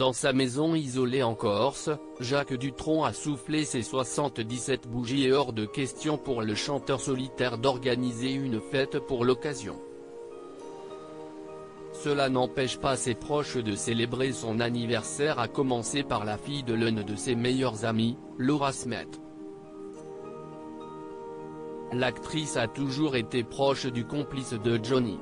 Dans sa maison isolée en Corse, Jacques Dutronc a soufflé ses 77 bougies et hors de question pour le chanteur solitaire d'organiser une fête pour l'occasion. Cela n'empêche pas ses proches de célébrer son anniversaire, à commencer par la fille de l'un de ses meilleurs amis, Laura Smet. L'actrice a toujours été proche du complice de Johnny.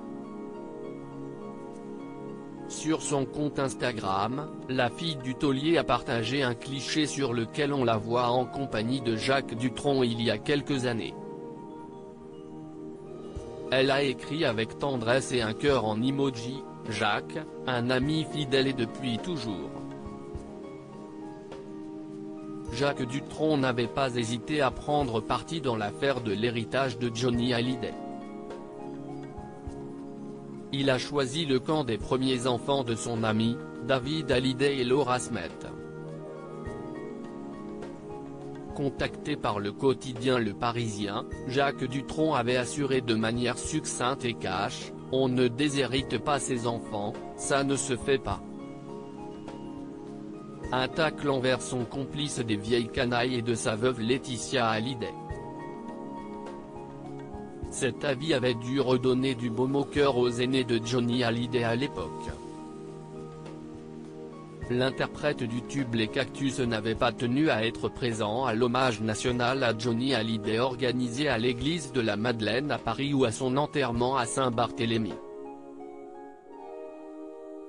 Sur son compte Instagram, la fille du taulier a partagé un cliché sur lequel on la voit en compagnie de Jacques Dutronc il y a quelques années. Elle a écrit avec tendresse et un cœur en emoji, « Jacques, un ami fidèle et depuis toujours ». Jacques Dutronc n'avait pas hésité à prendre parti dans l'affaire de l'héritage de Johnny Hallyday. Il a choisi le camp des premiers enfants de son ami, David Hallyday et Laura Smet. Contacté par le quotidien Le Parisien, Jacques Dutronc avait assuré de manière succincte et cash, « On ne déshérite pas ses enfants, ça ne se fait pas ». Un tacle envers son complice des vieilles canailles et de sa veuve Laetitia Hallyday. Cet avis avait dû redonner du baume au cœur aux aînés de Johnny Hallyday à l'époque. L'interprète du tube Les Cactus n'avait pas tenu à être présent à l'hommage national à Johnny Hallyday organisé à l'église de la Madeleine à Paris ou à son enterrement à Saint-Barthélemy.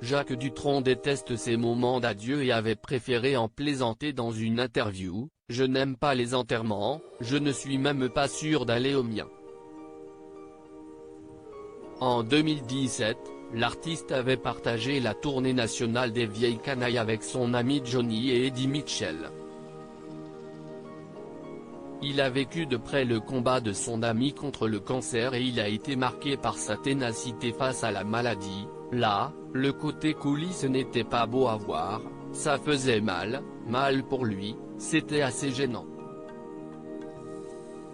Jacques Dutronc déteste ces moments d'adieu et avait préféré en plaisanter dans une interview, « Je n'aime pas les enterrements, je ne suis même pas sûr d'aller au mien ». En 2017, l'artiste avait partagé la tournée nationale des vieilles canailles avec son ami Johnny et Eddie Mitchell. Il a vécu de près le combat de son ami contre le cancer et il a été marqué par sa ténacité face à la maladie. Là, le côté coulisses n'était pas beau à voir, ça faisait mal pour lui, c'était assez gênant.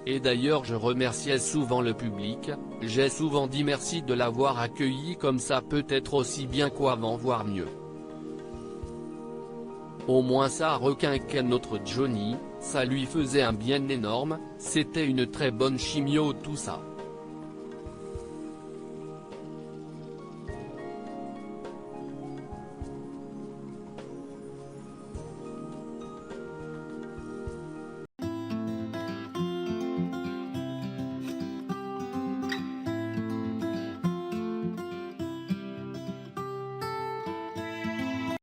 Et d'ailleurs je remerciais souvent le public, j'ai souvent dit merci de l'avoir accueilli comme ça, peut-être aussi bien qu'avant voire mieux. Au moins ça requinquait notre Johnny, ça lui faisait un bien énorme, c'était une très bonne chimio tout ça.